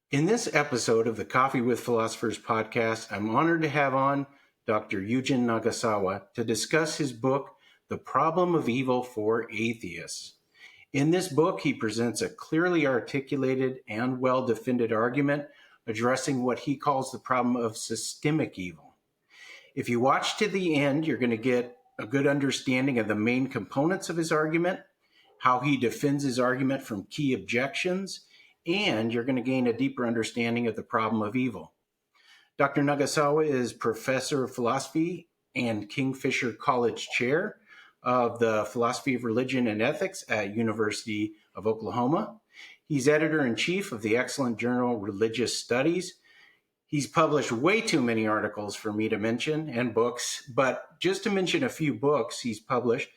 In this episode of the Coffee with Philosophers podcast, I'm honored to have on Dr. Yujin Nagasawa to discuss his book, The Problem of Evil for Atheists. In this book, he presents a clearly articulated and well-defended argument addressing what he calls the problem of systemic evil. If you watch to the end, you're going to get a good understanding of the main components of his argument, how he defends his argument from key objections, and you're going to gain a deeper understanding of the problem of evil. Dr. Nagasawa is professor of philosophy and Kingfisher College chair of the Philosophy of Religion and Ethics at University of Oklahoma. He's editor-in-chief of the excellent journal Religious Studies. He's published way too many articles for me to mention and books, but just to mention a few books he's published: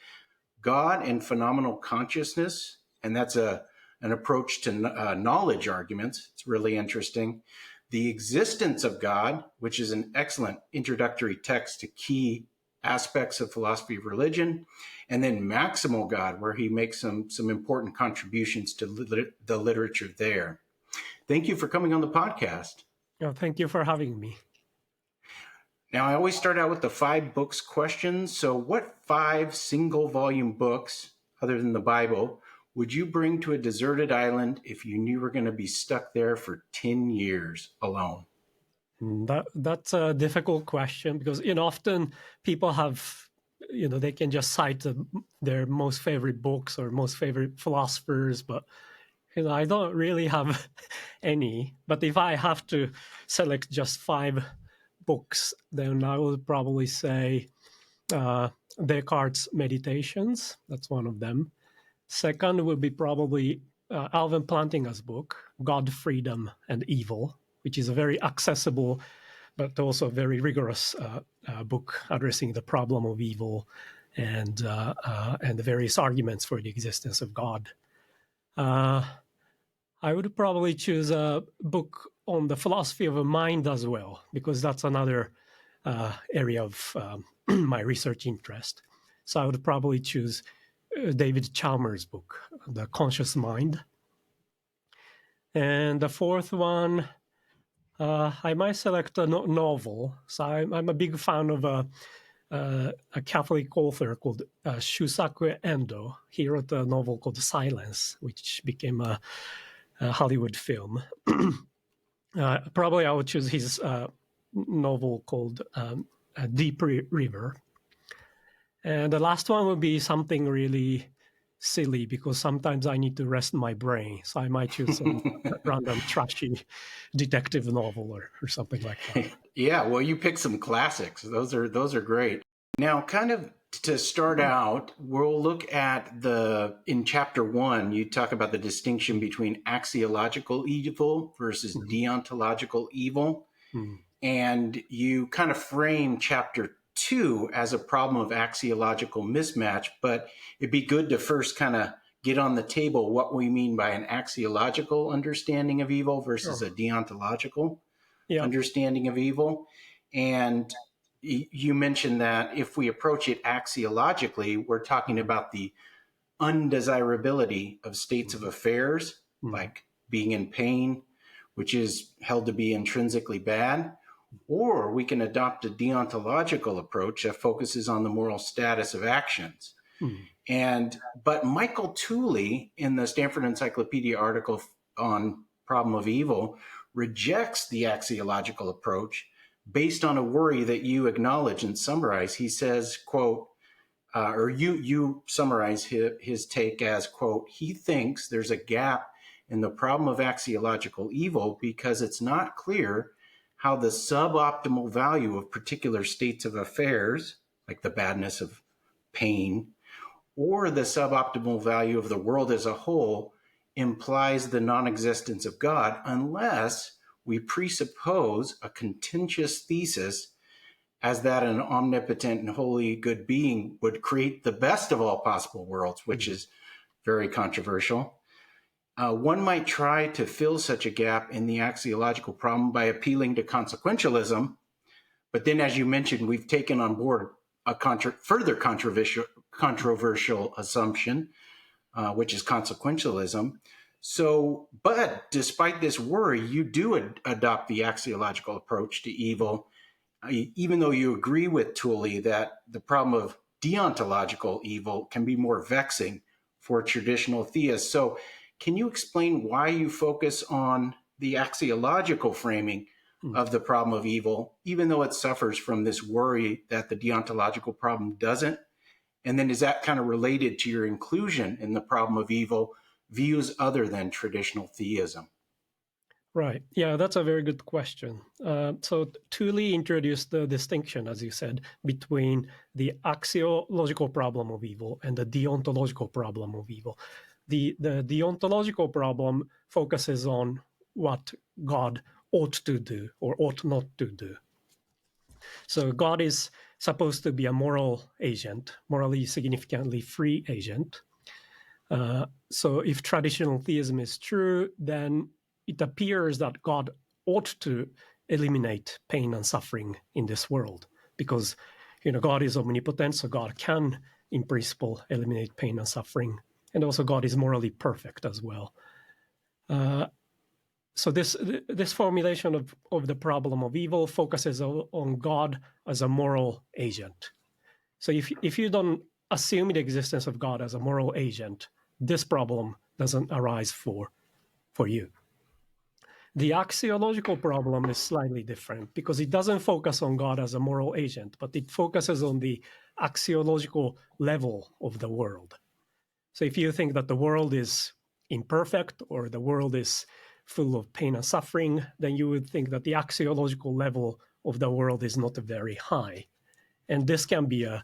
God and Phenomenal Consciousness, and that's an approach to knowledge arguments. It's really interesting. The Existence of God, which is an excellent introductory text to key aspects of philosophy of religion. And then Maximal God, where he makes some important contributions to the literature there. Thank you for coming on the podcast. Oh, thank you for having me. Now, I always start out with the 5 books questions. So what 5 single volume books, other than the Bible, would you bring to a deserted island if you knew you were going to be stuck there for 10 years alone? That's a difficult question because, often people have, they can just cite their most favorite books or most favorite philosophers, but, I don't really have any. But if I have to select just 5 books, then I would probably say Descartes' Meditations. That's one of them. Second would be probably Alvin Plantinga's book, God, Freedom, and Evil, which is a very accessible but also very rigorous book addressing the problem of evil and the various arguments for the existence of God. I would probably choose a book on the philosophy of the mind as well, because that's another area of my research interest. So I would probably choose David Chalmers' book, The Conscious Mind. And the fourth one, I might select a novel. So I'm a big fan of a Catholic author called Shusaku Endo. He wrote a novel called Silence, which became a Hollywood film. Probably I would choose his novel called Deep River. And the last one would be something really silly, because sometimes I need to rest my brain. So I might choose some random trashy detective novel or something like that. Yeah, well, you picked some classics. Those are great. Now, kind of to start out, we'll look at in chapter 1, you talk about the distinction between axiological evil versus deontological evil. And you kind of frame chapter 2 as a problem of axiological mismatch, but it'd be good to first kind of get on the table what we mean by an axiological understanding of evil versus a deontological understanding of evil. And you mentioned that if we approach it axiologically, we're talking about the undesirability of states of affairs, like being in pain, which is held to be intrinsically bad. Or we can adopt a deontological approach that focuses on the moral status of actions. But Michael Tooley, in the Stanford Encyclopedia article on Problem of Evil, rejects the axiological approach based on a worry that you acknowledge and summarize. He says, quote, you summarize his take as, quote, he thinks there's a gap in the problem of axiological evil because it's not clear how the suboptimal value of particular states of affairs, like the badness of pain, or the suboptimal value of the world as a whole, implies the non-existence of God, unless we presuppose a contentious thesis as that an omnipotent and wholly good being would create the best of all possible worlds, which is very controversial. One might try to fill such a gap in the axiological problem by appealing to consequentialism. But then, as you mentioned, we've taken on board a further controversial assumption, which is consequentialism. So, but despite this worry, you do adopt the axiological approach to evil, even though you agree with Tooley that the problem of deontological evil can be more vexing for traditional theists. So, can you explain why you focus on the axiological framing of the problem of evil, even though it suffers from this worry that the deontological problem doesn't? And then is that kind of related to your inclusion in the problem of evil views other than traditional theism? Right. Yeah, that's a very good question. So Tooley introduced the distinction, as you said, between the axiological problem of evil and the deontological problem of evil. The deontological problem focuses on what God ought to do or ought not to do. So God is supposed to be a moral agent, morally significantly free agent. So if traditional theism is true, then it appears that God ought to eliminate pain and suffering in this world because, God is omnipotent, so God can, in principle, eliminate pain and suffering. And also God is morally perfect as well. So this formulation of the problem of evil focuses on God as a moral agent. So if you don't assume the existence of God as a moral agent, this problem doesn't arise for you. The axiological problem is slightly different because it doesn't focus on God as a moral agent, but it focuses on the axiological level of the world. So if you think that the world is imperfect or the world is full of pain and suffering, then you would think that the axiological level of the world is not very high. And this can be a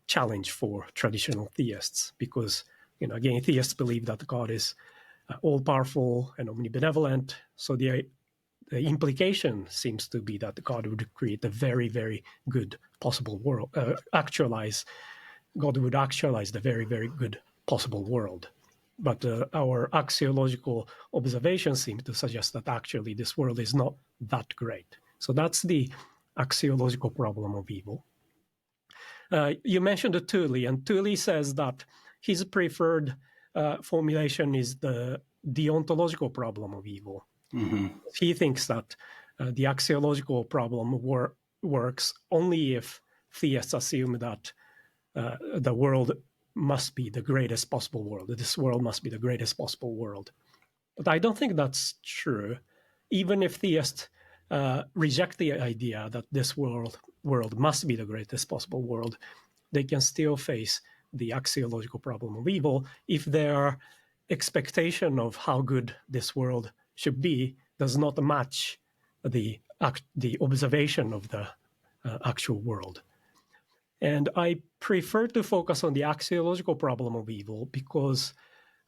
challenge for traditional theists because, again, theists believe that God is all-powerful and omnibenevolent. So the implication seems to be that God would create a very, very good possible world, God would actualize the very, very good possible world. But our axiological observations seem to suggest that actually this world is not that great. So that's the axiological problem of evil. You mentioned Tooley, and Tooley says that his preferred formulation is the deontological problem of evil. Mm-hmm. He thinks that the axiological problem works only if theists assume that the world must be the greatest possible world. This world must be the greatest possible world. But I don't think that's true. Even if theists reject the idea that this world must be the greatest possible world, they can still face the axiological problem of evil if their expectation of how good this world should be does not match the observation of the actual world. And I prefer to focus on the axiological problem of evil because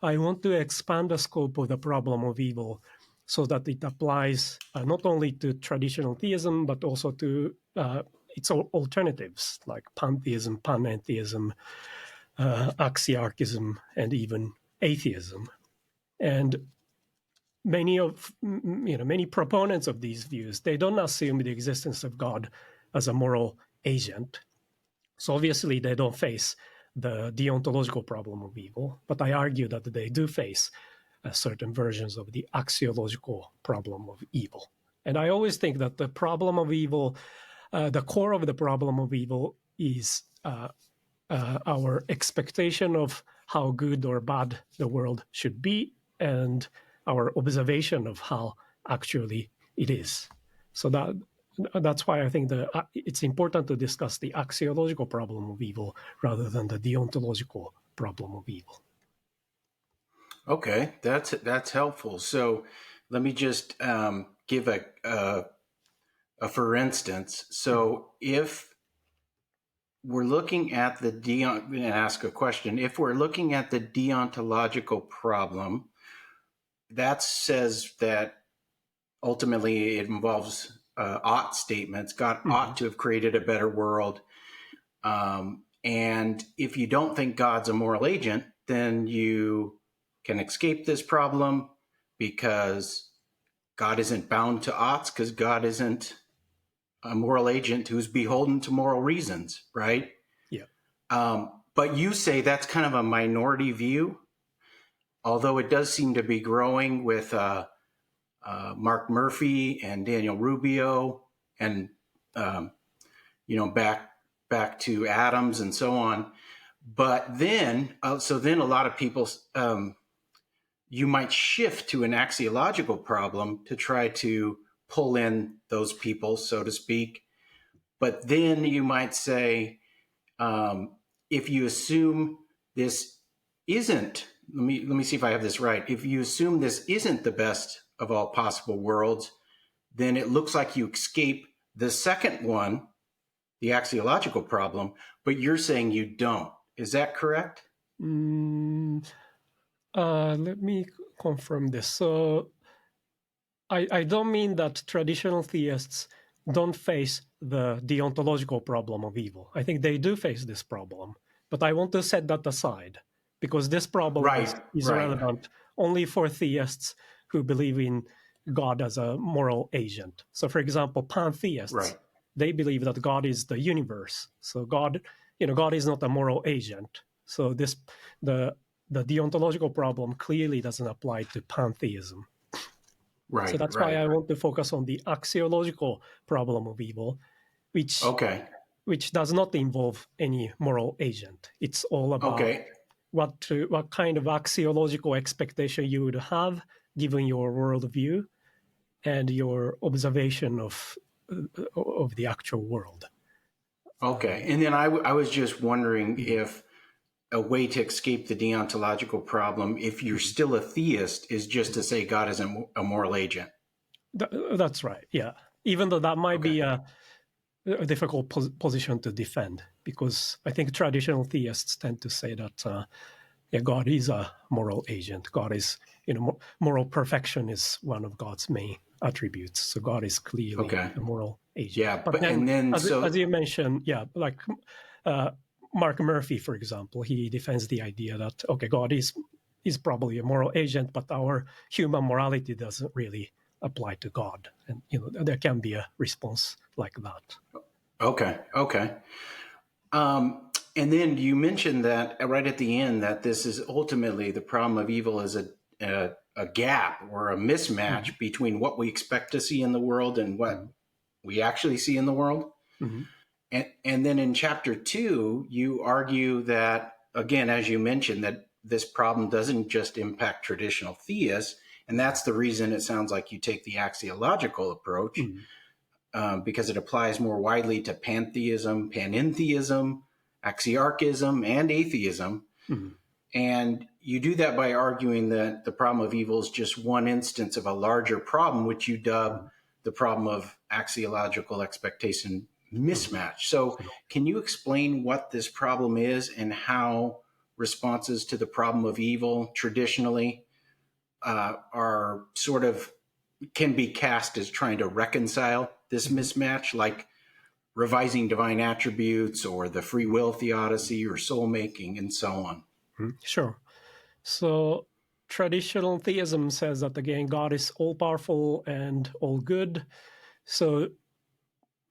I want to expand the scope of the problem of evil so that it applies not only to traditional theism, but also to its alternatives like pantheism, panentheism, axiarchism, and even atheism. And many proponents of these views, they don't assume the existence of God as a moral agent. So obviously they don't face the deontological problem of evil, but I argue that they do face certain versions of the axiological problem of evil. And I always think that the problem of evil, the core of the problem of evil is our expectation of how good or bad the world should be and our observation of how actually it is. So that's why I think it's important to discuss the axiological problem of evil rather than the deontological problem of evil. Okay, that's helpful. So let me just give a for instance. So if we're looking at I'm going to ask a question. If we're looking at the deontological problem, that says that ultimately it involves ought statements. God ought to have created a better world. And if you don't think God's a moral agent, then you can escape this problem because God isn't bound to oughts because God isn't a moral agent who's beholden to moral reasons, right? Yeah. But you say that's kind of a minority view. although it does seem to be growing with Mark Murphy and Daniel Rubio, and back to atoms and so on. But then, so then a lot of people, you might shift to an axiological problem to try to pull in those people, so to speak. But then you might say, if you assume this isn't, let me see if I have this right. If you assume this isn't the best of all possible worlds, then it looks like you escape the second one, the axiological problem, but you're saying you don't. Is that correct? Let me confirm this. So I don't mean that traditional theists don't face the deontological problem of evil. I think they do face this problem, but I want to set that aside because this problem is relevant only for theists who believe in God as a moral agent. So, for example, pantheists, they believe that God is the universe. So God is not a moral agent. So the deontological problem clearly doesn't apply to pantheism. Right. So that's why I want to focus on the axiological problem of evil, which does not involve any moral agent. It's all about what kind of axiological expectation you would have given your worldview and your observation of the actual world. Okay. And then I was just wondering if a way to escape the deontological problem, if you're still a theist, is just to say God is a moral agent. That's right. Yeah. Even though that might be a difficult position to defend, because I think traditional theists tend to say that God is a moral agent. God is, moral perfection is one of God's main attributes. So God is clearly a moral agent. Yeah, but then as you mentioned, like Mark Murphy, for example, he defends the idea that God is probably a moral agent, but our human morality doesn't really apply to God, and there can be a response like that. Okay. And then you mentioned that right at the end that this is ultimately the problem of evil is a gap or a mismatch between what we expect to see in the world and what we actually see in the world. And then in chapter 2, you argue that, again, as you mentioned, that this problem doesn't just impact traditional theists. And that's the reason it sounds like you take the axiological approach, because it applies more widely to pantheism, panentheism, axiarchism, and atheism. And you do that by arguing that the problem of evil is just one instance of a larger problem, which you dub the problem of axiological expectation mismatch. So can you explain what this problem is and how responses to the problem of evil traditionally are sort of can be cast as trying to reconcile this mismatch, like revising divine attributes or the free will theodicy or soul making and so on? Sure. So traditional theism says that, again, God is all-powerful and all good. So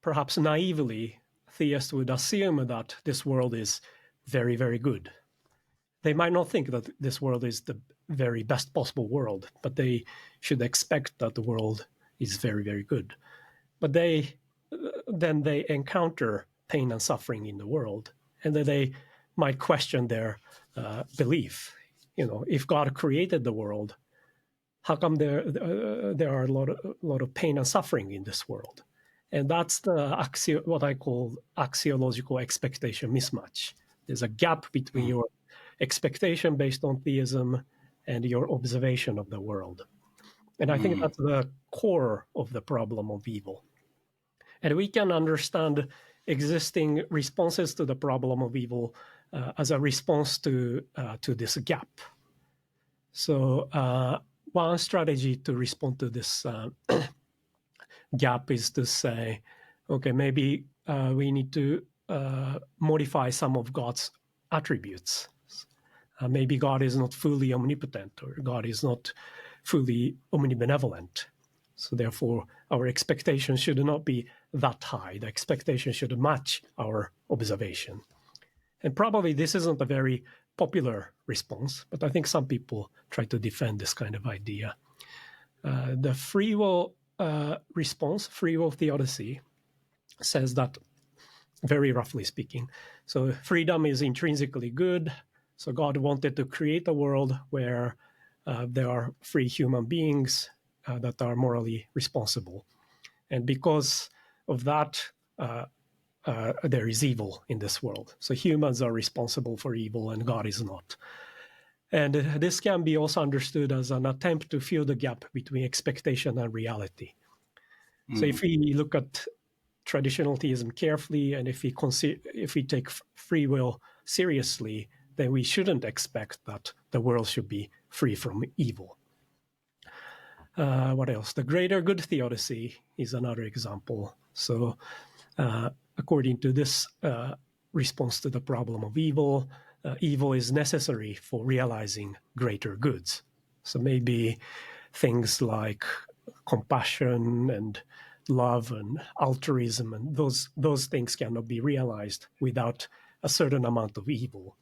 perhaps naively, theists would assume that this world is very, very good. They might not think that this world is the very best possible world, but they should expect that the world is very, very good. But then they encounter pain and suffering in the world, and then they might question their belief. If God created the world, how come there are a lot of pain and suffering in this world? And that's what I call axiological expectation mismatch. There's a gap between your expectation based on theism and your observation of the world. And I think that's the core of the problem of evil. And we can understand existing responses to the problem of evil as a response to this gap. So one strategy to respond to this gap is to say, okay, maybe we need to modify some of God's attributes. Maybe God is not fully omnipotent, or God is not fully omnibenevolent. So therefore, our expectation should not be that high. The expectation should match our observation. And probably this isn't a very popular response, but I think some people try to defend this kind of idea. The free will response, free will theodicy, says that, very roughly speaking, so freedom is intrinsically good. So God wanted to create a world where there are free human beings that are morally responsible. And because of that, there is evil in this world. So humans are responsible for evil and God is not. And this can be also understood as an attempt to fill the gap between expectation and reality. So if we look at traditional theism carefully, and if we take free will seriously, then we shouldn't expect that the world should be free from evil. What else? The greater good theodicy is another example. So according to this response to the problem of evil, evil is necessary for realizing greater goods. So maybe things like compassion and love and altruism, and those things cannot be realized without a certain amount of evil.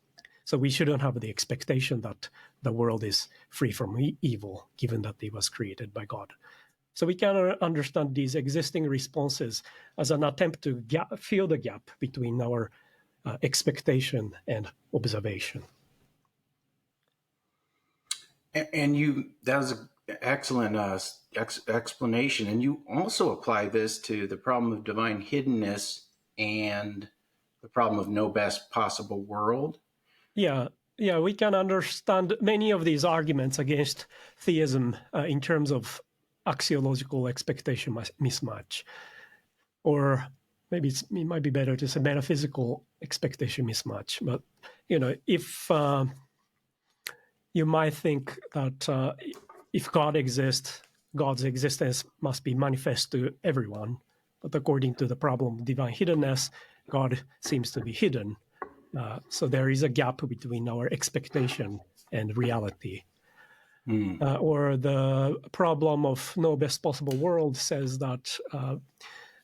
So we shouldn't have the expectation that the world is free from evil, given that it was created by God. So we can understand these existing responses as an attempt to fill the gap between our expectation and observation. And that was an excellent explanation. And you also apply this to the problem of divine hiddenness and the problem of no best possible world. Yeah, we can understand many of these arguments against theism in terms of axiological expectation mismatch, or maybe it might be better to say metaphysical expectation mismatch. But if you might think that if God exists, God's existence must be manifest to everyone. But according to the problem of divine hiddenness, God seems to be hidden. So there is a gap between our expectation and reality. Or the problem of no best possible world says that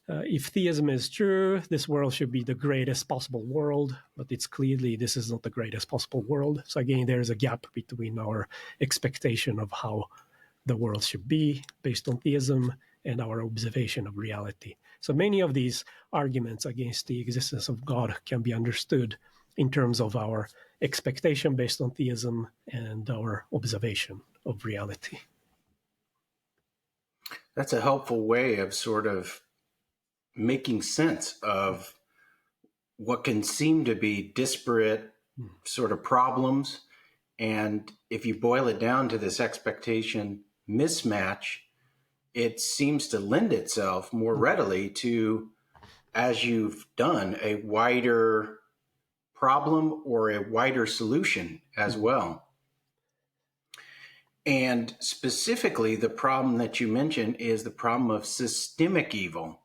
if theism is true, this world should be the greatest possible world, but it's clearly this is not the greatest possible world. So again, there's a gap between our expectation of how the world should be based on theism and our observation of reality. So many of these arguments against the existence of God can be understood in terms of our expectation based on theism and our observation of reality. That's a helpful way of sort of making sense of what can seem to be disparate sort of problems. And if you boil it down to this expectation mismatch, it seems to lend itself more readily to, as you've done, a wider problem or a wider solution as well. And specifically, the problem that you mentioned is the problem of systemic evil.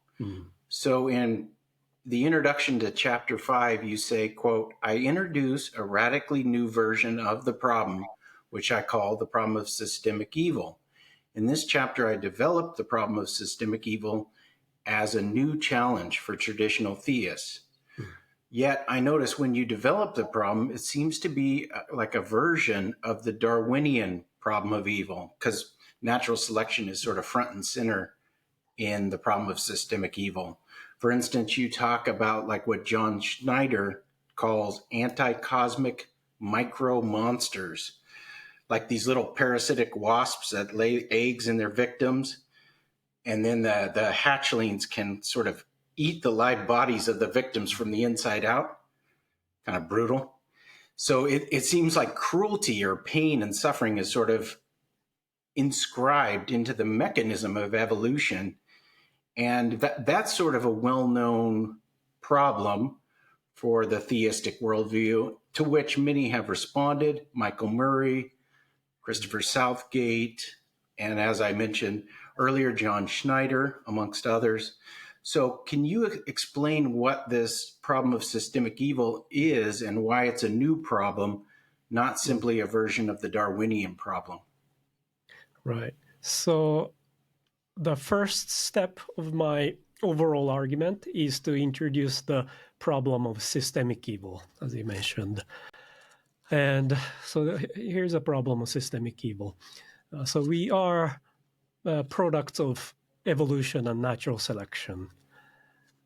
So in the introduction to chapter 5, you say, quote, "I introduce a radically new version of the problem, which I call the problem of systemic evil. In this chapter, I developed the problem of systemic evil as a new challenge for traditional theists. Yet I notice when you develop the problem, it seems to be like a version of the Darwinian problem of evil, because natural selection is sort of front and center in the problem of systemic evil. For instance, you talk about like what John Schneider calls anti-cosmic micro monsters, like these little parasitic wasps that lay eggs in their victims. And then the hatchlings can sort of eat the live bodies of the victims from the inside out. Kind of brutal. So it seems like cruelty or pain and suffering is sort of inscribed into the mechanism of evolution. And that's sort of a well-known problem for the theistic worldview, to which many have responded. Michael Murray, Christopher Southgate, and as I mentioned earlier, John Schneider, amongst others. So can you explain what this problem of systemic evil is and why it's a new problem, not simply a version of the Darwinian problem? Right. So the first step of my overall argument is to introduce the problem of systemic evil, as you mentioned. And so here's a problem of systemic evil. So we are products of evolution and natural selection.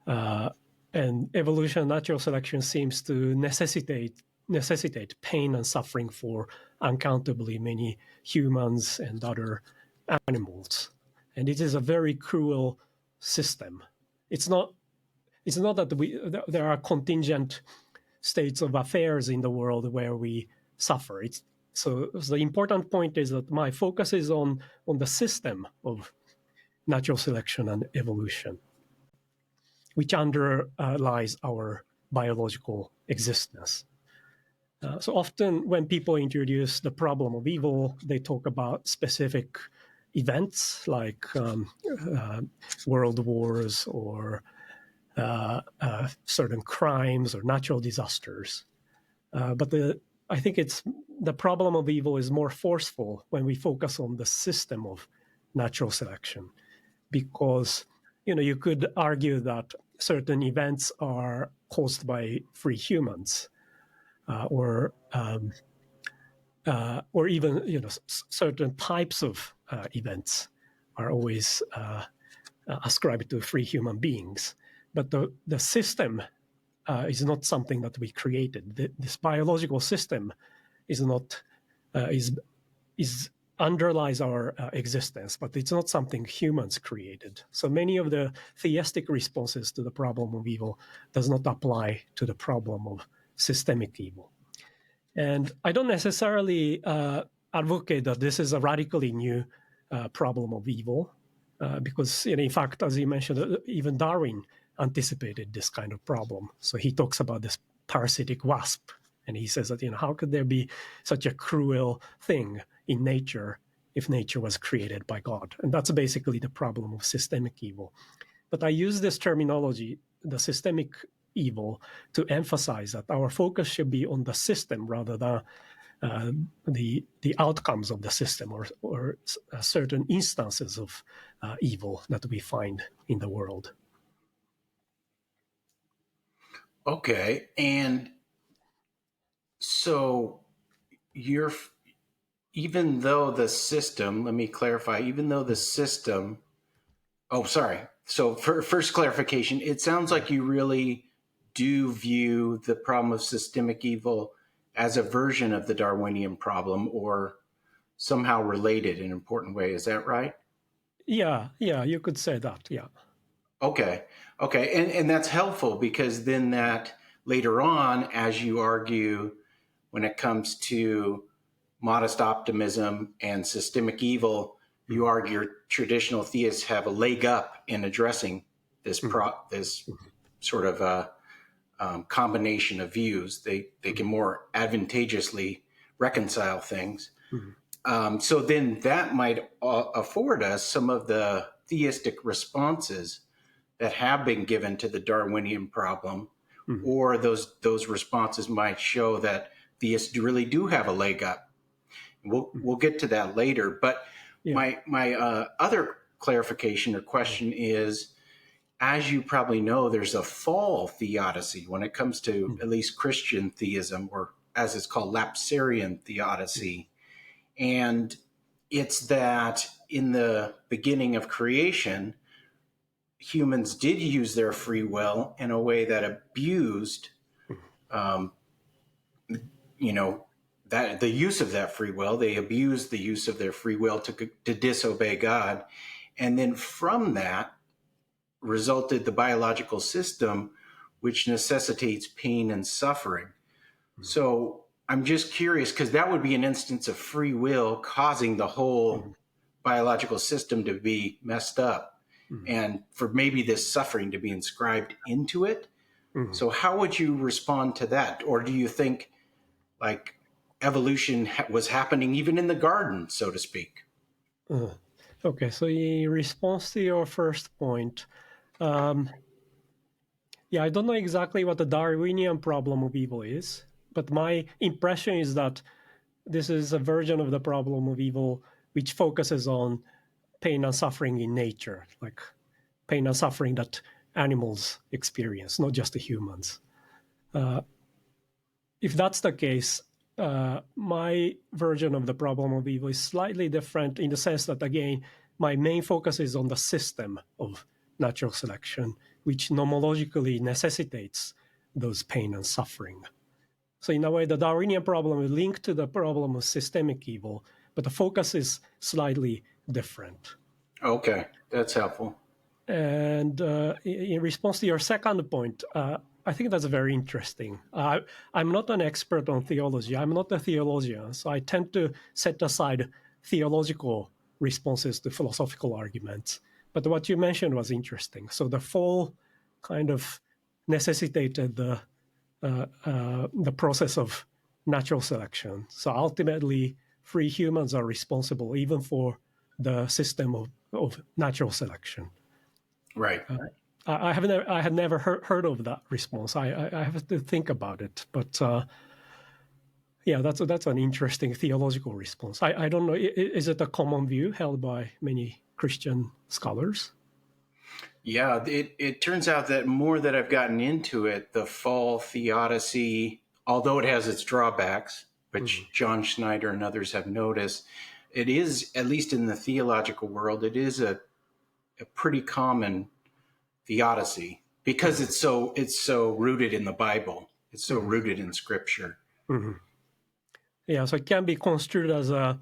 And evolution and natural selection seems to necessitate pain and suffering for uncountably many humans and other animals. And it is a very cruel system. It's not that there are contingent states of affairs in the world where we suffer. So the important point is that my focus is on the system of natural selection and evolution, which underlies our biological existence. So often when people introduce the problem of evil, they talk about specific events like world wars or certain crimes or natural disasters. But I think the problem of evil is more forceful when we focus on the system of natural selection, because you could argue that certain events are caused by free humans, or even certain types of events are always ascribed to free human beings. But the system is not something that we created. This biological system is not underlies our existence, but it's not something humans created. So many of the theistic responses to the problem of evil does not apply to the problem of systemic evil. And I don't necessarily advocate that this is a radically new problem of evil, because in fact, as you mentioned, even Darwin anticipated this kind of problem. So he talks about this parasitic wasp, and he says that how could there be such a cruel thing in nature if nature was created by God? And that's basically the problem of systemic evil. But I use this terminology, the systemic evil, to emphasize that our focus should be on the system rather than the outcomes of the system or certain instances of evil that we find in the world. Okay. And so even though the system, let me clarify, even though the system, oh, sorry. So for first clarification, it sounds like you really do view the problem of systemic evil as a version of the Darwinian problem or somehow related in an important way. Is that right? Yeah, you could say that, yeah. Okay. And that's helpful because then that later on, as you argue, when it comes to modest optimism and systemic evil, you argue traditional theists have a leg up in addressing this this sort of combination of views. They can more advantageously reconcile things. So then that might afford us some of the theistic responses that have been given to the Darwinian problem, or those responses might show that theists really do have a leg up. We'll get to that later. But my other clarification or question is, as you probably know, there's a fall theodicy when it comes to at least Christian theism, or as it's called, lapsarian theodicy. And it's that in the beginning of creation, humans did use their free will in a way that abused, that the use of that free will. They abused the use of their free will to disobey God. And then from that resulted the biological system, which necessitates pain and suffering. So I'm just curious, because that would be an instance of free will causing the whole biological system to be messed up and for maybe this suffering to be inscribed into it. So how would you respond to that? Or do you think like evolution was happening even in the garden, so to speak? Okay, so in response to your first point, I don't know exactly what the Darwinian problem of evil is, but my impression is that this is a version of the problem of evil which focuses on pain and suffering in nature, like pain and suffering that animals experience, not just the humans. If that's the case, my version of the problem of evil is slightly different in the sense that, again, my main focus is on the system of natural selection, which nomologically necessitates those pain and suffering. So in a way, the Darwinian problem is linked to the problem of systemic evil, but the focus is slightly different. Okay, that's helpful. And in response to your second point, I think that's very interesting. I'm not an expert on theology. I'm not a theologian, so I tend to set aside theological responses to philosophical arguments. But what you mentioned was interesting. So the fall kind of necessitated the process of natural selection. So ultimately, free humans are responsible even for the system of natural selection. Right. I had never heard of that response. I have to think about it, but yeah, that's an interesting theological response. I don't know. Is it a common view held by many Christian scholars? Yeah, it turns out that more that I've gotten into it, the fall theodicy, although it has its drawbacks, which John Schneider and others have noticed, it is, at least in the theological world, it is a pretty common theodicy because it's so rooted in the Bible. It's so rooted in Scripture. Yeah, so it can be construed as a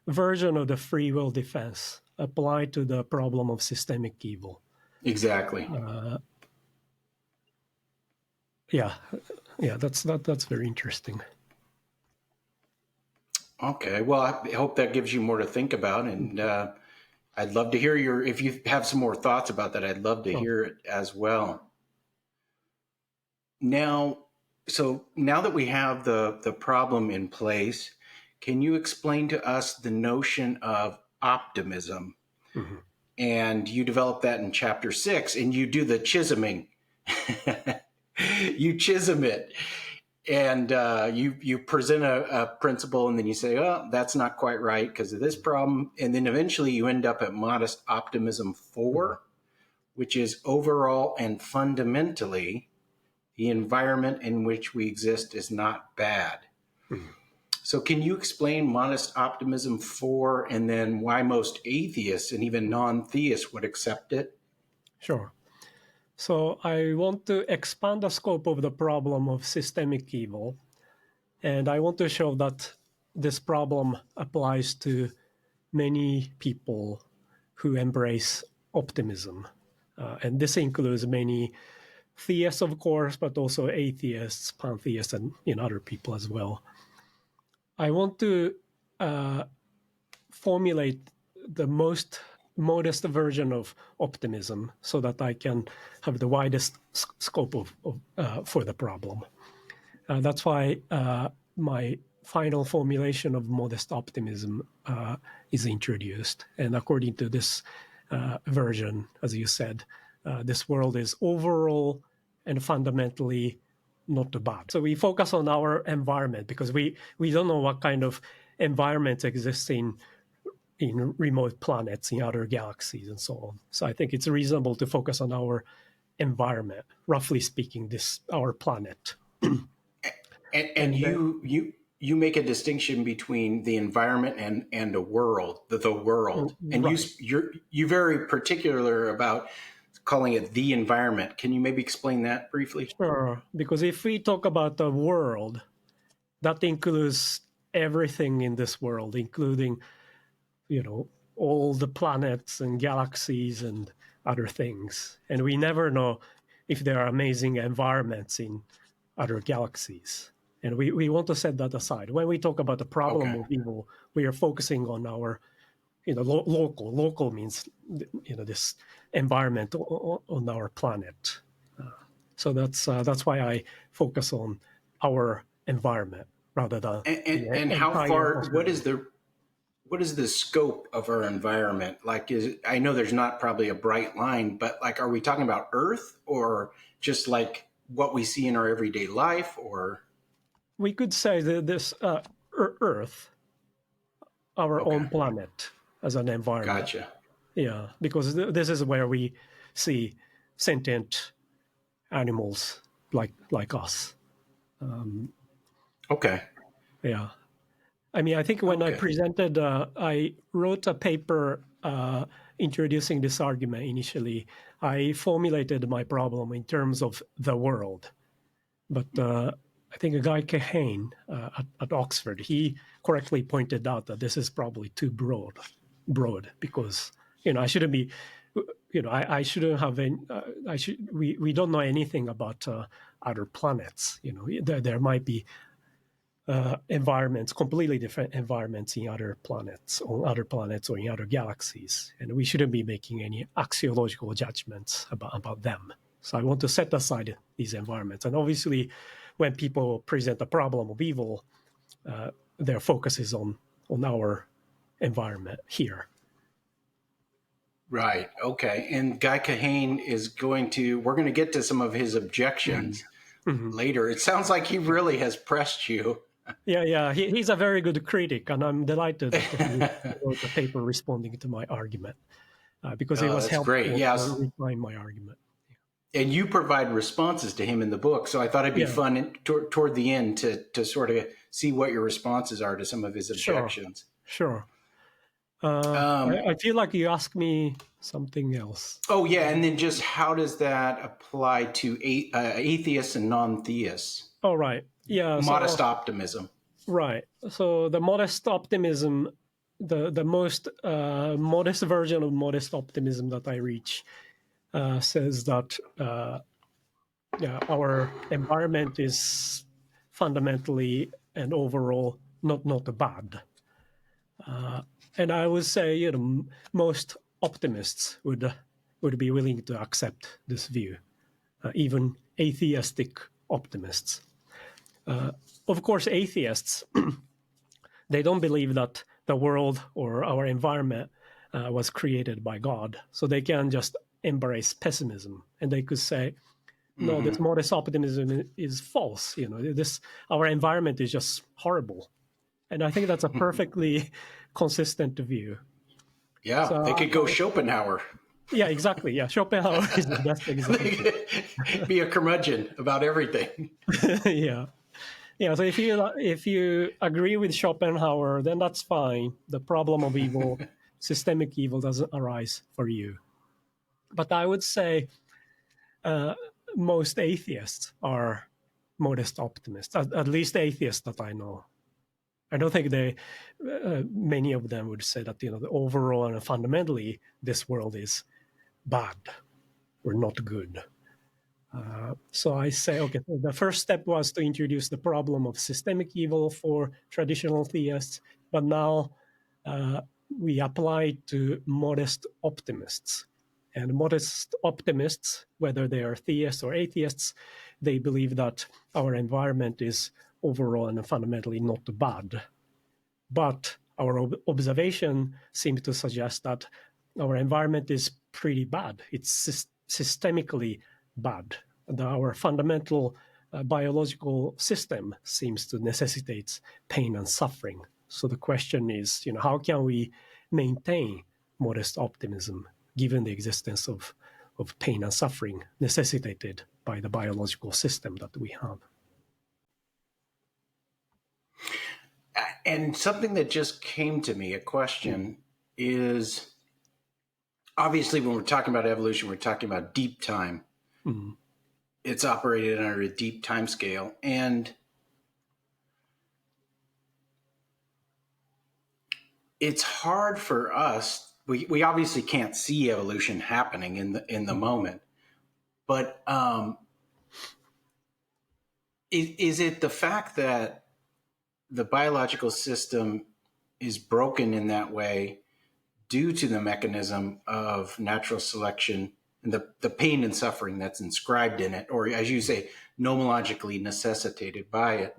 version of the free will defense applied to the problem of systemic evil. Exactly. Yeah, that's very interesting. Okay, well, I hope that gives you more to think about, and I'd love to hear if you have some more thoughts about that, I'd love to hear it as well. Now that we have the problem in place, can you explain to us the notion of optimism? And you develop that in chapter 6, and you do the chisming. You chism it, and you present a principle, and then you say, oh, that's not quite right because of this problem. And then eventually you end up at modest optimism 4, which is overall and fundamentally, the environment in which we exist is not bad. So can you explain modest optimism 4 and then why most atheists and even non-theists would accept it? Sure. So I want to expand the scope of the problem of systemic evil. And I want to show that this problem applies to many people who embrace optimism. And this includes many theists, of course, but also atheists, pantheists, and other people as well. I want to formulate the most modest version of optimism so that I can have the widest scope for the problem. That's why my final formulation of modest optimism is introduced. And according to this version, as you said, this world is overall and fundamentally not bad. So we focus on our environment because we don't know what kind of environments exist in remote planets, in other galaxies, and so on. So I think it's reasonable to focus on our environment, roughly speaking, our planet. And you make a distinction between the environment and the world, the world, and right. you're very particular about calling it the environment. Can you maybe explain that briefly? Sure, because if we talk about the world, that includes everything in this world, including all the planets and galaxies and other things. And we never know if there are amazing environments in other galaxies. And we want to set that aside. When we talk about the problem of evil, we are focusing on our, local. Local means, this environment on our planet. So that's why I focus on our environment rather than and how far. What is the scope of our environment? Like, I know there's not probably a bright line, but like, are we talking about Earth or just like what we see in our everyday life? Or we could say that this Earth, our own planet, as an environment. Gotcha. Yeah, because this is where we see sentient animals like us. Okay. Yeah. I mean, I think when I presented, I wrote a paper introducing this argument initially. I formulated my problem in terms of the world. But I think a guy Kahane at Oxford, he correctly pointed out that this is probably too broad because, I shouldn't be, I shouldn't have, we don't know anything about other planets. There might be environments, completely different environments in other planets, on other planets or in other galaxies. And we shouldn't be making any axiological judgments about them. So I want to set aside these environments. And obviously, when people present a problem of evil, their focus is on our environment here. Right. Okay. And Guy Kahane we're going to get to some of his objections later. It sounds like he really has pressed you. Yeah. He's a very good critic, and I'm delighted that he wrote a paper responding to my argument because it was helpful to refine my argument. And you provide responses to him in the book. So I thought it'd be fun toward the end to sort of see what your responses are to some of his objections. Sure. I feel like you asked me something else. Oh, yeah. And then just how does that apply to atheists and non-theists? Oh, right. Yeah. Modest optimism. Right. So the modest optimism, the most modest version of modest optimism that I reach says that our environment is fundamentally and overall not bad. And I would say, most optimists would be willing to accept this view, even atheistic optimists. Of course, atheists, they don't believe that the world or our environment was created by God. So they can just embrace pessimism, and they could say, no, this modest optimism is false. Our environment is just horrible. And I think that's a perfectly consistent view. Yeah, so, they could go Schopenhauer. Yeah, exactly. Yeah, Schopenhauer is the best example. Be a curmudgeon about everything. Yeah. So if you agree with Schopenhauer, then that's fine. The problem of evil, systemic evil, doesn't arise for you. But I would say most atheists are modest optimists, at least atheists that I know. I don't think many of them would say that, the overall and fundamentally, this world is bad or not good. So I say, okay, the first step was to introduce the problem of systemic evil for traditional theists, but now we apply it to modest optimists. And modest optimists, whether they are theists or atheists, they believe that our environment is overall and fundamentally not bad. But our observation seems to suggest that our environment is pretty bad. It's systemically bad. Our fundamental biological system seems to necessitate pain and suffering. So the question is, how can we maintain modest optimism given the existence of pain and suffering necessitated by the biological system that we have? And something that just came to me, a question, is obviously when we're talking about evolution, we're talking about deep time. Mm-hmm. It's operated under a deep time scale. And it's hard for us. We obviously can't see evolution happening in the moment. But is it the fact that the biological system is broken in that way due to the mechanism of natural selection and the pain and suffering that's inscribed in it, or as you say, nomologically necessitated by it?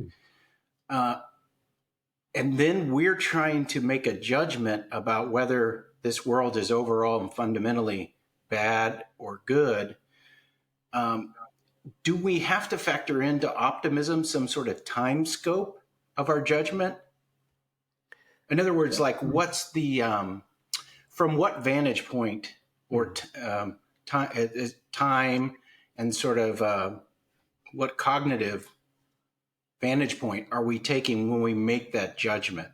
And then we're trying to make a judgment about whether this world is overall and fundamentally bad or good. Do we have to factor into optimism some sort of time scope of our judgment? In other words, like what's the from what vantage point or time and sort of what cognitive vantage point are we taking when we make that judgment?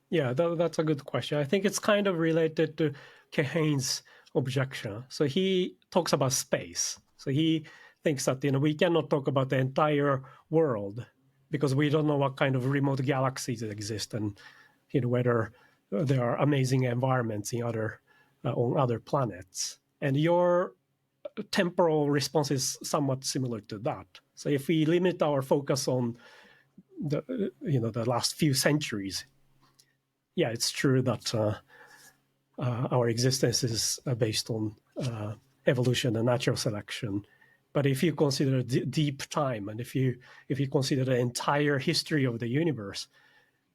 Yeah, that's a good question. I think it's kind of related to Kehane's objection. So he talks about space. So he thinks that we cannot talk about the entire world because we don't know what kind of remote galaxies exist and whether there are amazing environments in on other planets. And your temporal response is somewhat similar to that. So if we limit our focus on the last few centuries, yeah, it's true that our existence is based on evolution and natural selection. But if you consider deep time, and if you consider the entire history of the universe,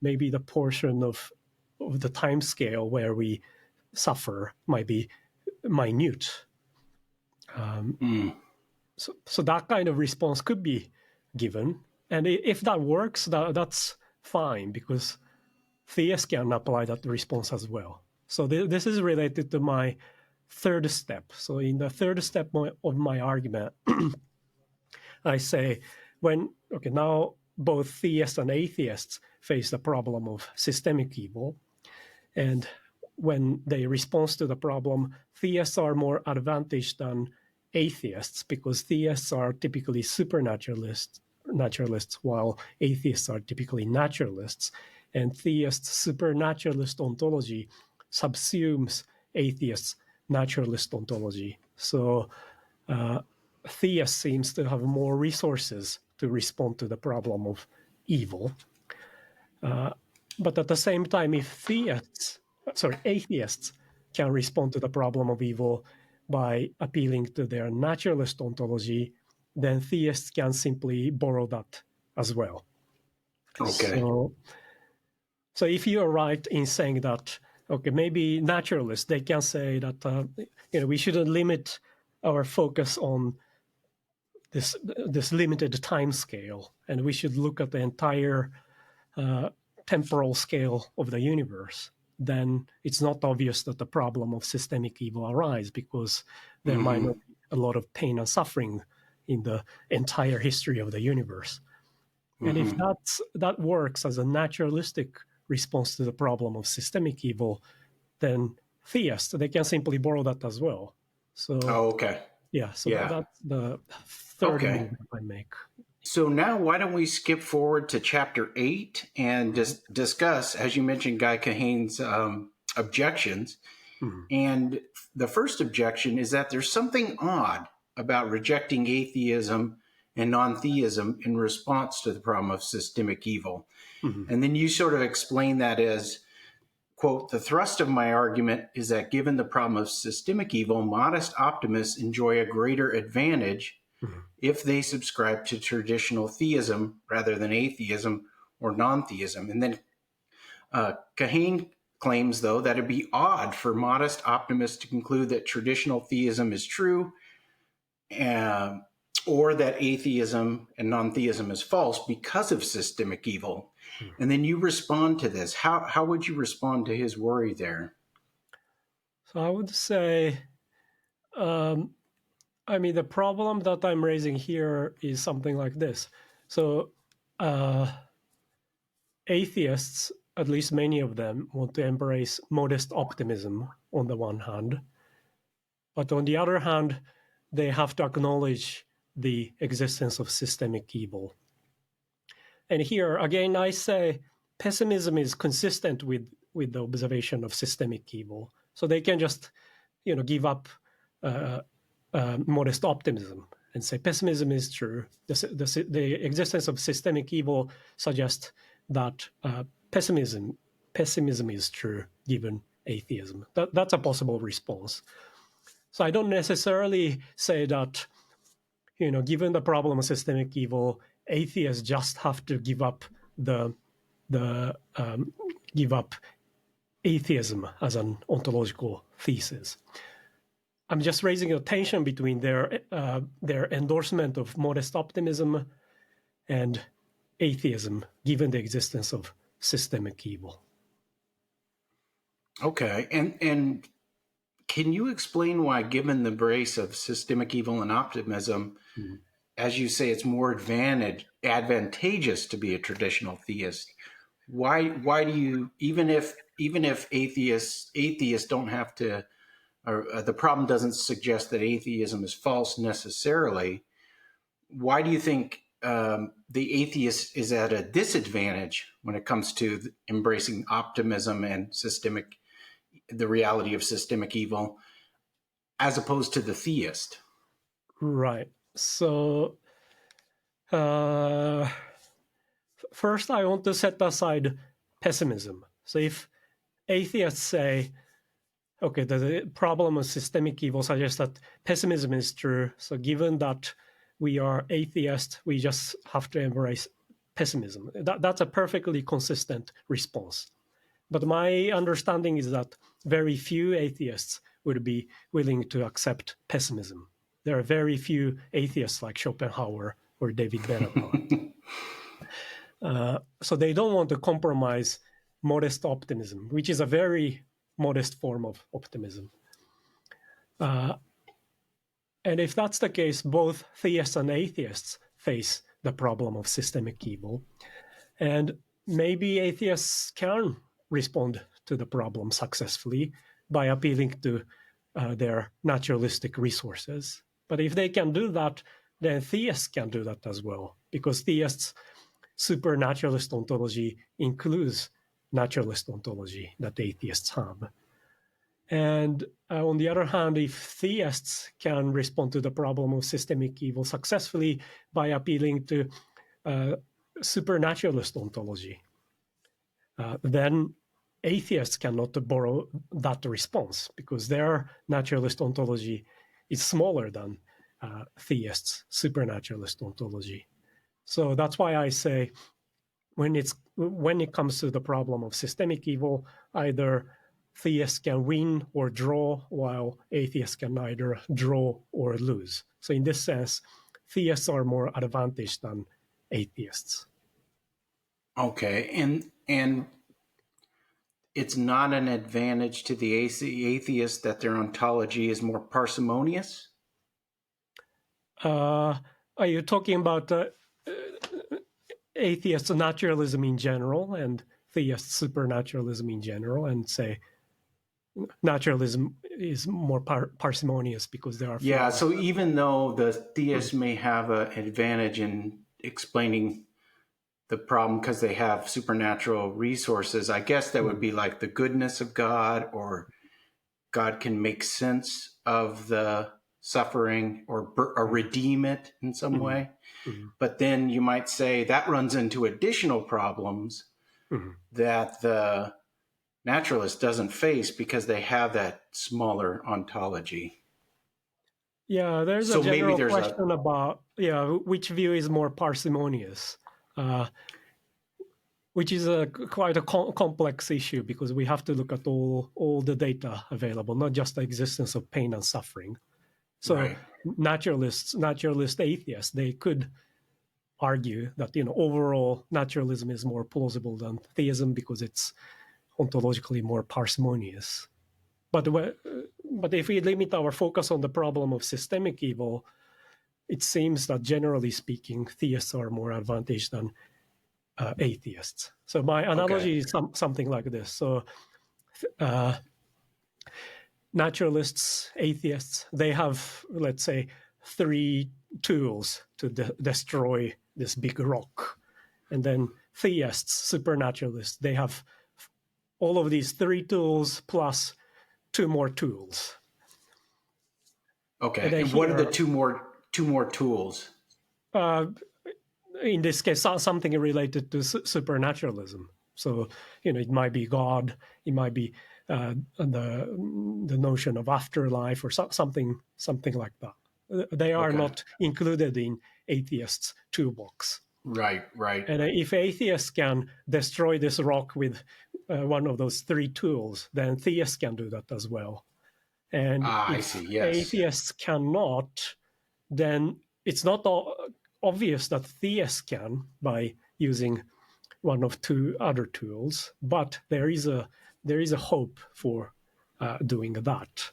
maybe the portion of the time scale where we suffer might be minute. So that kind of response could be given. And if that works, that's fine, because theists can apply that response as well. So this is related to my third step. So in the third step of my argument, I say now both theists and atheists face the problem of systemic evil. And when they respond to the problem, theists are more advantaged than atheists, because theists are typically supernaturalists, while atheists are typically naturalists. And theists' supernaturalist ontology subsumes atheists' naturalist ontology. So theist seems to have more resources to respond to the problem of evil. But at the same time, if atheists can respond to the problem of evil by appealing to their naturalist ontology, then theists can simply borrow that as well. Okay. So if you are right in saying that, maybe naturalists, they can say that we shouldn't limit our focus on this limited time scale, and we should look at the entire temporal scale of the universe, then it's not obvious that the problem of systemic evil arises, because there might not be a lot of pain and suffering in the entire history of the universe. And if that works as a naturalistic response to the problem of systemic evil, then theists, they can simply borrow that as well. So, that's the third move I make. So now why don't we skip forward to chapter 8 and discuss, as you mentioned, Guy Kehane's objections. And the first objection is that there's something odd about rejecting atheism and non-theism in response to the problem of systemic evil. And then you sort of explain that as, quote, the thrust of my argument is that given the problem of systemic evil, modest optimists enjoy a greater advantage if they subscribe to traditional theism rather than atheism or non-theism. And then Kehane claims, though, that it'd be odd for modest optimists to conclude that traditional theism is true, or that atheism and non-theism is false because of systemic evil. And then you respond to this. How would you respond to his worry there? So I would say, the problem that I'm raising here is something like this. So atheists, at least many of them, want to embrace modest optimism on the one hand. But on the other hand, they have to acknowledge the existence of systemic evil. And here, again, I say pessimism is consistent with the observation of systemic evil. So they can just, give up modest optimism and say pessimism is true. The existence of systemic evil suggests that pessimism is true given atheism. That's a possible response. So I don't necessarily say that, given the problem of systemic evil, atheists just have to give up give up atheism as an ontological thesis. I'm just raising a tension between their endorsement of modest optimism and atheism, given the existence of systemic evil. Okay, and can you explain why, given the embrace of systemic evil and optimism, as you say, it's more advantageous to be a traditional theist. Why do you, even if atheists don't have to, or the problem doesn't suggest that atheism is false necessarily, why do you think the atheist is at a disadvantage when it comes to embracing optimism and the reality of systemic evil, as opposed to the theist? Right. So first, I want to set aside pessimism. So if atheists say, okay, the problem of systemic evil suggests that pessimism is true. So given that we are atheists, we just have to embrace pessimism. That's a perfectly consistent response. But my understanding is that very few atheists would be willing to accept pessimism. There are very few atheists like Schopenhauer or David Benatar. So they don't want to compromise modest optimism, which is a very modest form of optimism. And if that's the case, both theists and atheists face the problem of systemic evil. And maybe atheists can respond to the problem successfully by appealing to their naturalistic resources. But if they can do that, then theists can do that as well, because theists' supernaturalist ontology includes naturalist ontology that atheists have. And on the other hand, if theists can respond to the problem of systemic evil successfully by appealing to supernaturalist ontology, then atheists cannot borrow that response because their naturalist ontology is smaller than theists' supernaturalist ontology. So that's why I say when it comes to the problem of systemic evil, either theists can win or draw, while atheists can neither draw or lose. So in this sense, theists are more advantaged than atheists. Okay, and it's not an advantage to the atheist that their ontology is more parsimonious? Are you talking about atheist naturalism in general and theist supernaturalism in general, and say naturalism is more parsimonious because there are yeah, so even though the theists may have an advantage in explaining the problem because they have supernatural resources, I guess that would be like the goodness of God, or God can make sense of the suffering or redeem it in some way. But then you might say that runs into additional problems that the naturalist doesn't face because they have that smaller ontology. Yeah, there's a general question about which view is more parsimonious, which is quite a complex issue because we have to look at all the data available, not just the existence of pain and suffering. So right. naturalist atheists, they could argue that overall naturalism is more plausible than theism because it's ontologically more parsimonious. But if we limit our focus on the problem of systemic evil, it seems that generally speaking, theists are more advantaged than atheists. So my analogy is something like this. So naturalists, atheists, they have, let's say, 3 tools to destroy this big rock. And then theists, supernaturalists, they have all of these 3 tools plus 2 more tools. Okay, and what are the two more tools? In this case, something related to supernaturalism. So, it might be God, it might be the notion of afterlife or something like that. They are not included in atheists' toolbox. Right. And if atheists can destroy this rock with one of those 3 tools, then theists can do that as well. And if atheists cannot, then it's not obvious that theists can by using one of 2 other tools, but there is a hope for doing that.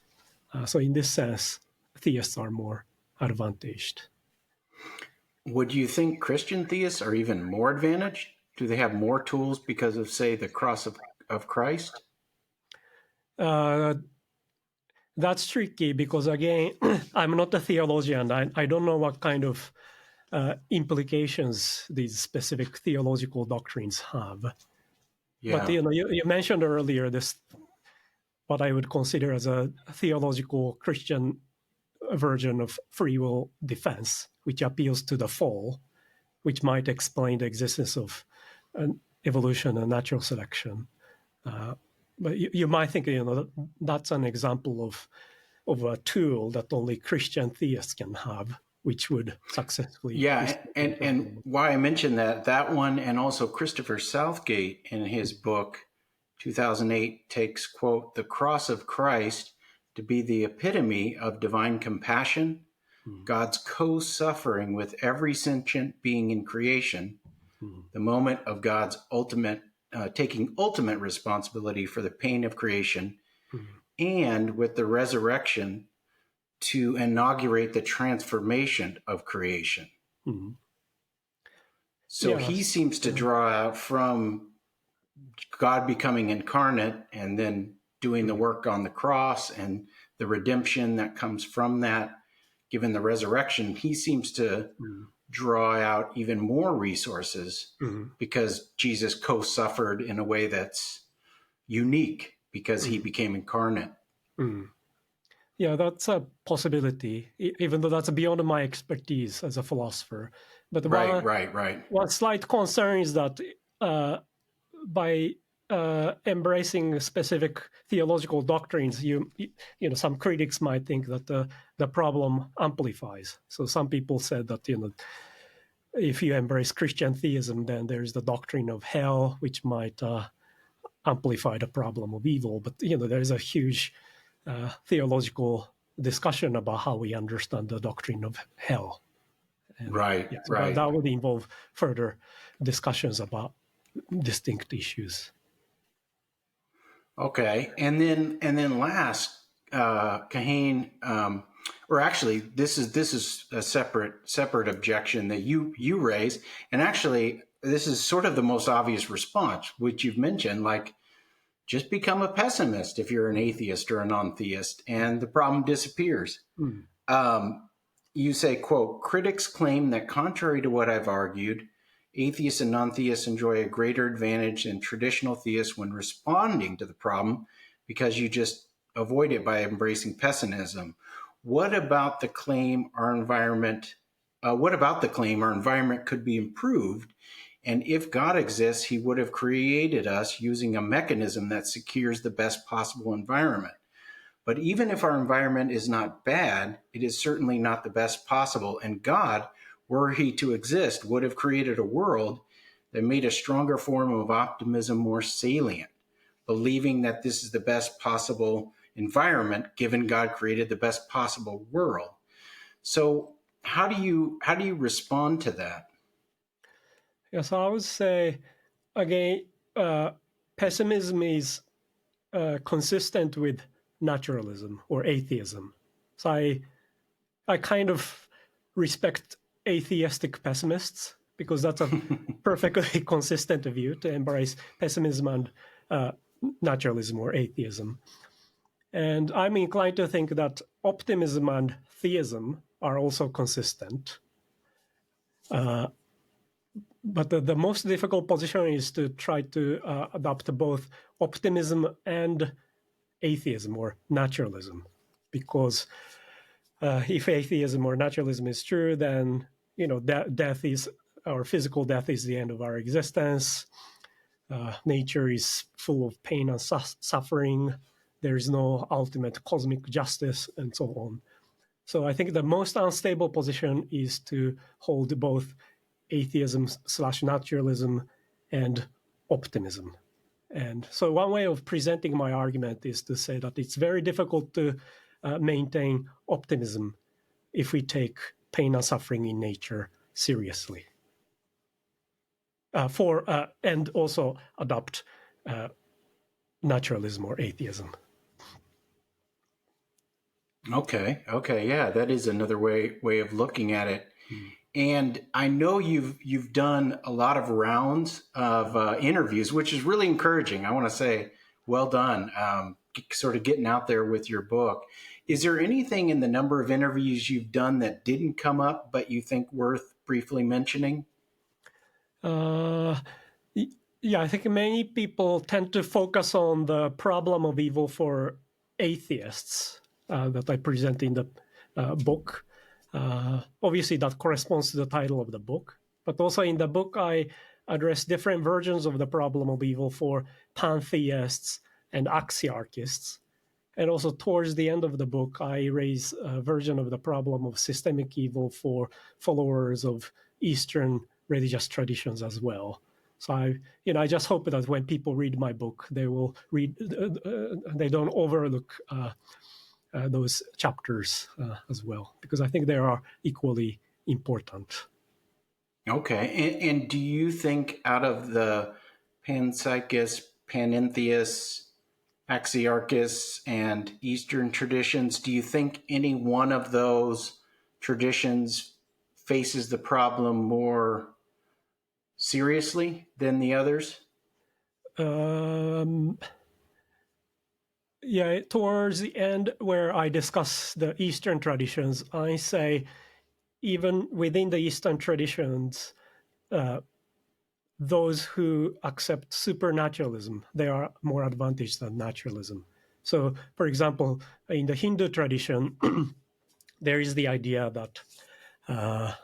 So in this sense, theists are more advantaged. Would you think Christian theists are even more advantaged? Do they have more tools because of, say, the cross of Christ? Uh, that's tricky because, again, I'm not a theologian. I don't know what kind of implications these specific theological doctrines have. But Yeah. you mentioned earlier this, what I would consider as a theological Christian version of free will defense, which appeals to the fall, which might explain the existence of evolution and natural selection. But you might think, that's an example of a tool that only Christian theists can have, which would successfully. Yeah, and why I mentioned that one, and also Christopher Southgate in his book 2008 takes, quote, the cross of Christ to be the epitome of divine compassion, God's co-suffering with every sentient being in creation, the moment of God's ultimate taking ultimate responsibility for the pain of creation, and with the resurrection to inaugurate the transformation of creation. So he seems to draw out from God becoming incarnate and then doing the work on the cross and the redemption that comes from that, given the resurrection. He seems to draw out even more resources because Jesus co-suffered in a way that's unique because he became incarnate. Yeah, that's a possibility, even though that's beyond my expertise as a philosopher. But Right. one slight concern is that by embracing specific theological doctrines, some critics might think that the problem amplifies. So some people said that if you embrace Christian theism, then there's the doctrine of hell, which might amplify the problem of evil. But there's a huge theological discussion about how we understand the doctrine of hell. And, right. That would involve further discussions about distinct issues. Okay, and then last, Kahane, or actually, this is a separate objection that you raise, and actually, this is sort of the most obvious response, which you've mentioned, like just become a pessimist if you're an atheist or a non-theist, and the problem disappears. You say, quote, critics claim that contrary to what I've argued, atheists and non-theists enjoy a greater advantage than traditional theists when responding to the problem because you just avoid it by embracing pessimism. What about the claim our environment could be improved? And if God exists, he would have created us using a mechanism that secures the best possible environment. But even if our environment is not bad, it is certainly not the best possible. And God, were he to exist, would have created a world that made a stronger form of optimism more salient, believing that this is the best possible environment, given God created the best possible world. So how do you respond to that? Yes, I would say, again, pessimism is consistent with naturalism or atheism. So I kind of respect atheistic pessimists because that's a perfectly consistent view to embrace pessimism and naturalism or atheism. And I'm inclined to think that optimism and theism are also consistent. But the most difficult position is to try to adopt both optimism and atheism or naturalism, because if atheism or naturalism is true, then death is, our physical death is the end of our existence. Nature is full of pain and suffering. There is no ultimate cosmic justice, and so on. So I think the most unstable position is to hold both atheism / naturalism and optimism. And so one way of presenting my argument is to say that it's very difficult to maintain optimism if we take pain and suffering in nature seriously. And also adopt naturalism or atheism. Okay, yeah, that is another way of looking at it. And I know you've done a lot of rounds of interviews, which is really encouraging. I want to say, well done, sort of getting out there with your book. Is there anything in the number of interviews you've done that didn't come up, but you think worth briefly mentioning? Uh, yeah, I think many people tend to focus on the problem of evil for atheists that I present in the book. Obviously, that corresponds to the title of the book. But also in the book, I address different versions of the problem of evil for pantheists and axiarchists. And also towards the end of the book, I raise a version of the problem of systemic evil for followers of Eastern religious traditions as well. So I just hope that when people read my book, they will read, they don't overlook those chapters as well, because I think they are equally important. Okay. And do you think out of the panpsychists, panentheists, Axiarchists, and Eastern traditions, do you think any one of those traditions faces the problem more seriously than the others? Yeah, towards the end where I discuss the Eastern traditions, I say even within the Eastern traditions, those who accept supernaturalism, they are more advantaged than naturalism. So, for example, in the Hindu tradition, there is the idea that, the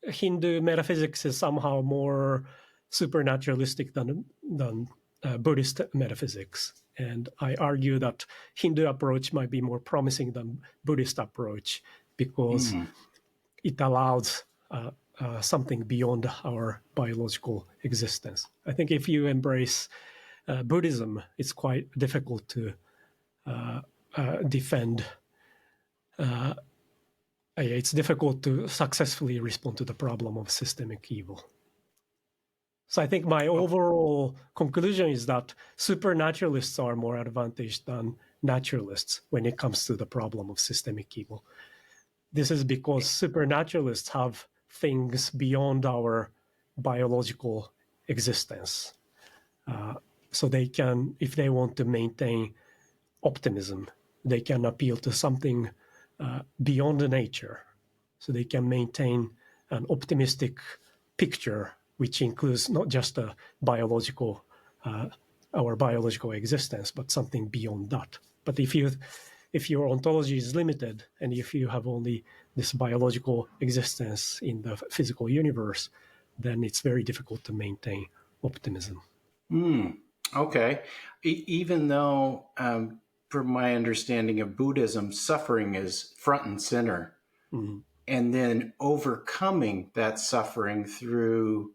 Hindu metaphysics is somehow more supernaturalistic than Buddhist metaphysics. And I argue that Hindu approach might be more promising than Buddhist approach because it allows something beyond our biological existence. I think if you embrace Buddhism, it's quite difficult to defend. It's difficult to successfully respond to the problem of systemic evil. So I think my overall conclusion is that supernaturalists are more advantaged than naturalists when it comes to the problem of systemic evil. This is because supernaturalists have things beyond our biological existence. So they can, if they want to maintain optimism, they can appeal to something beyond nature. So they can maintain an optimistic picture, which includes not just a biological, our biological existence, but something beyond that. But if your ontology is limited, and if you have only this biological existence in the physical universe, then it's very difficult to maintain optimism. Okay. Even though, from my understanding of Buddhism, suffering is front and center, and then overcoming that suffering through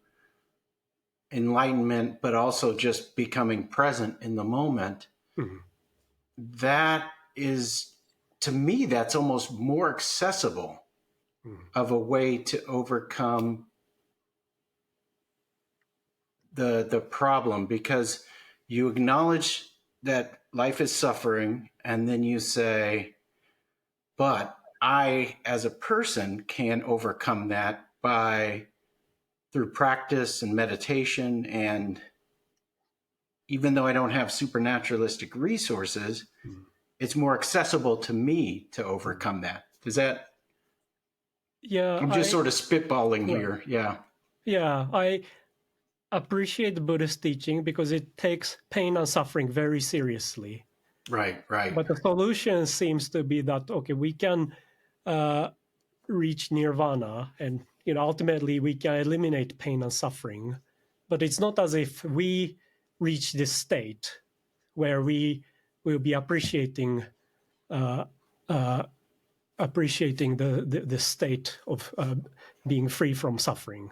enlightenment, but also just becoming present in the moment, that is, to me, that's almost more accessible of a way to overcome the problem, because you acknowledge that life is suffering, and then you say, but I, as a person, can overcome that through practice and meditation. And even though I don't have supernaturalistic resources, it's more accessible to me to overcome that. Does that? Yeah, I'm just sort of spitballing here. Yeah. Yeah, I appreciate the Buddhist teaching because it takes pain and suffering very seriously. Right. But the solution seems to be that, okay, we can reach nirvana, and ultimately we can eliminate pain and suffering. But it's not as if we reach this state where we will be appreciating the state of being free from suffering.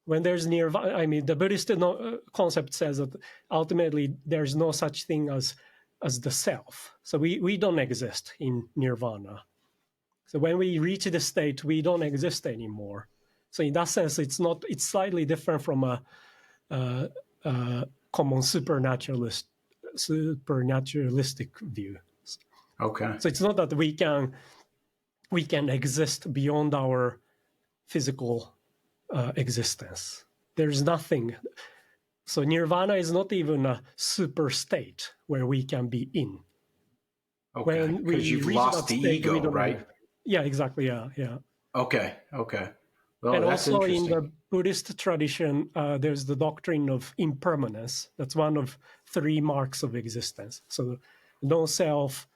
When there's nirvana, the Buddhist concept says that ultimately there's no such thing as the self. So we don't exist in nirvana. So when we reach the state, we don't exist anymore. So in that sense, it's slightly different from a common supernaturalistic view. Okay. So it's not that we can we can exist beyond our physical existence. There's nothing. So nirvana is not even a super state where we can be in. Okay, When because we you've reach lost that the state, we ego, don't. right? Yeah, exactly. Yeah, yeah. Okay. Well, And that's also in interesting. the Buddhist tradition, there's the doctrine of impermanence. That's one of 3 marks of existence. So no self,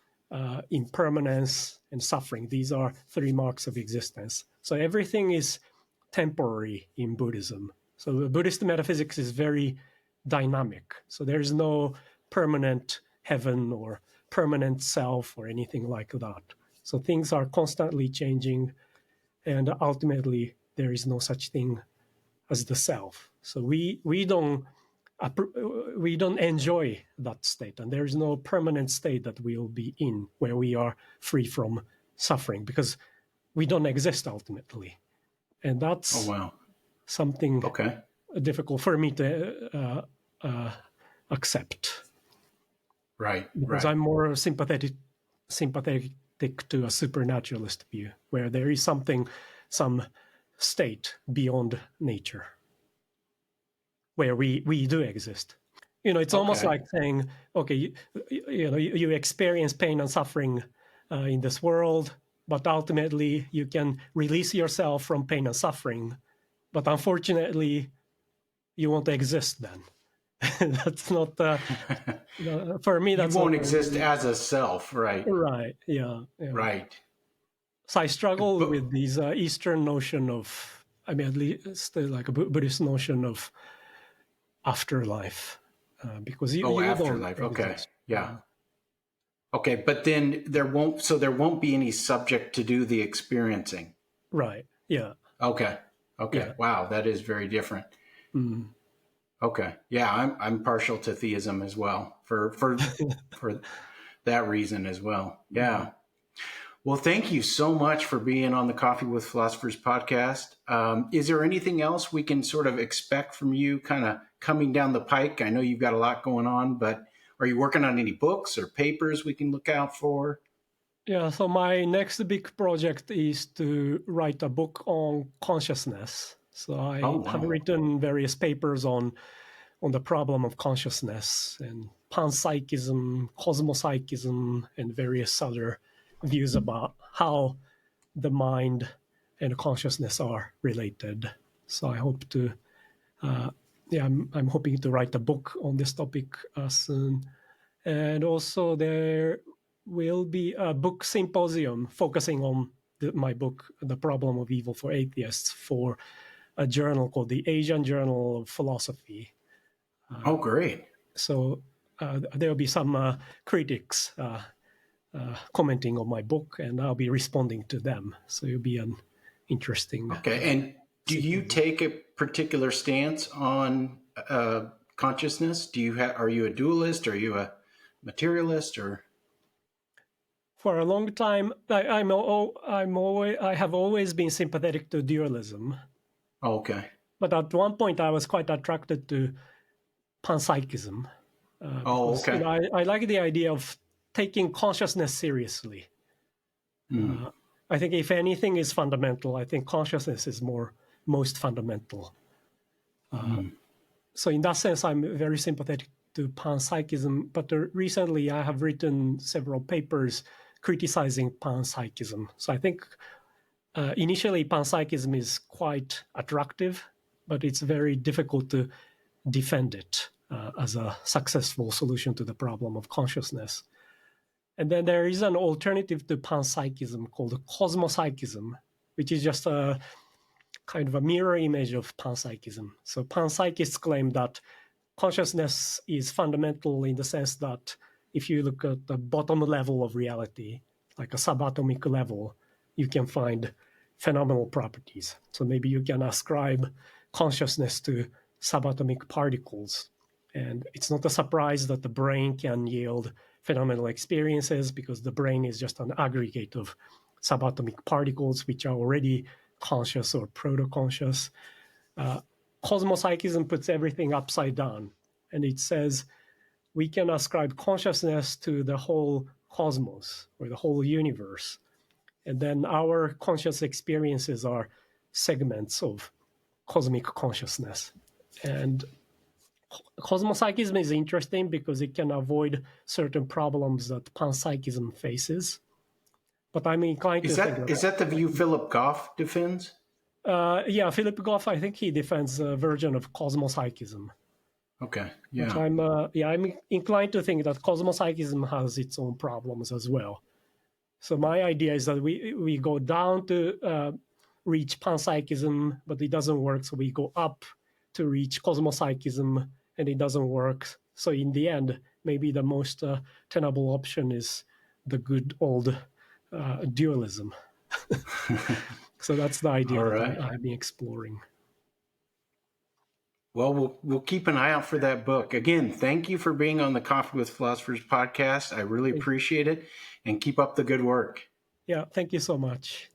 impermanence, and suffering. These are 3 marks of existence. So everything is temporary in Buddhism. So the Buddhist metaphysics is very dynamic. So there's no permanent heaven or permanent self or anything like that. So things are constantly changing, and ultimately there is no such thing as the self. So we don't enjoy that state, and there is no permanent state that we'll be in where we are free from suffering, because we don't exist ultimately, and Oh, that's wow. something Okay. difficult for me to accept, Right. because I'm more sympathetic to a supernaturalist view where there is some state beyond nature where we do exist. It's almost Okay. like saying, okay, you experience pain and suffering in this world, but ultimately you can release yourself from pain and suffering, but unfortunately you won't exist then. That's not for me. You That's not won't exist really as a self, right? right. Yeah, yeah. Right. So I struggle But with these Eastern notion of, I mean, at least like a Buddhist notion of afterlife, because oh, you don't afterlife. Okay. exist. Yeah. Okay, but then there won't be any subject to do the experiencing. Right. Yeah. Okay. Okay. Yeah. Wow, that is very different. Mm. Okay. Yeah, I'm partial to theism as well for that reason as well. Mm. Yeah. Well, thank you so much for being on the Coffee with Philosophers podcast. Is there anything else we can sort of expect from you kind of coming down the pike? I know you've got a lot going on, but are you working on any books or papers we can look out for? Yeah. So my next big project is to write a book on consciousness. So Oh, I have wow. written various papers on the problem of consciousness and panpsychism, cosmopsychism, and various other views about how the mind and consciousness are related. So I hope to, I'm hoping to write a book on this topic soon. And also there will be a book symposium focusing on my book, The Problem of Evil for Atheists, for a journal called the Asian Journal of Philosophy. Oh, great. So there will be some critics commenting on my book, and I'll be responding to them. So it'll be an interesting Okay. And do you symposium. take a particular stance on consciousness? Are you a dualist? Are you a materialist? Or For a long time, I have always been sympathetic to dualism, oh, okay. but at one point I was quite attracted to panpsychism, Oh, because okay. I like the idea of taking consciousness seriously. Hmm. I think if anything is fundamental, I think consciousness is most fundamental. Hmm. So in that sense, I'm very sympathetic to panpsychism. But recently, I have written several papers criticizing panpsychism. So I think initially panpsychism is quite attractive, but it's very difficult to defend it as a successful solution to the problem of consciousness. And then there is an alternative to panpsychism called cosmopsychism, which is just a kind of a mirror image of panpsychism. So panpsychists claim that consciousness is fundamental in the sense that if you look at the bottom level of reality, like a subatomic level, you can find phenomenal properties. So maybe you can ascribe consciousness to subatomic particles. And it's not a surprise that the brain can yield phenomenal experiences, because the brain is just an aggregate of subatomic particles which are already conscious or proto-conscious. Cosmopsychism puts everything upside down, and it says we can ascribe consciousness to the whole cosmos or the whole universe. And then our conscious experiences are segments of cosmic consciousness. And cosmopsychism is interesting because it can avoid certain problems that panpsychism faces. But I'm inclined to think is that the view Philip Goff defends? Yeah, Philip Goff, I think he defends a version of cosmopsychism. Okay, yeah. Which I'm inclined to think that cosmopsychism has its own problems as well. So my idea is that we go down to reach panpsychism, but it doesn't work. So we go up to reach cosmopsychism, and it doesn't work. So in the end, maybe the most tenable option is the good old dualism. So that's the idea that I've been exploring. Well, we'll keep an eye out for that book. Again, thank you for being on the Coffee with Philosophers podcast. I really appreciate it, and keep up the good work. Yeah, thank you so much.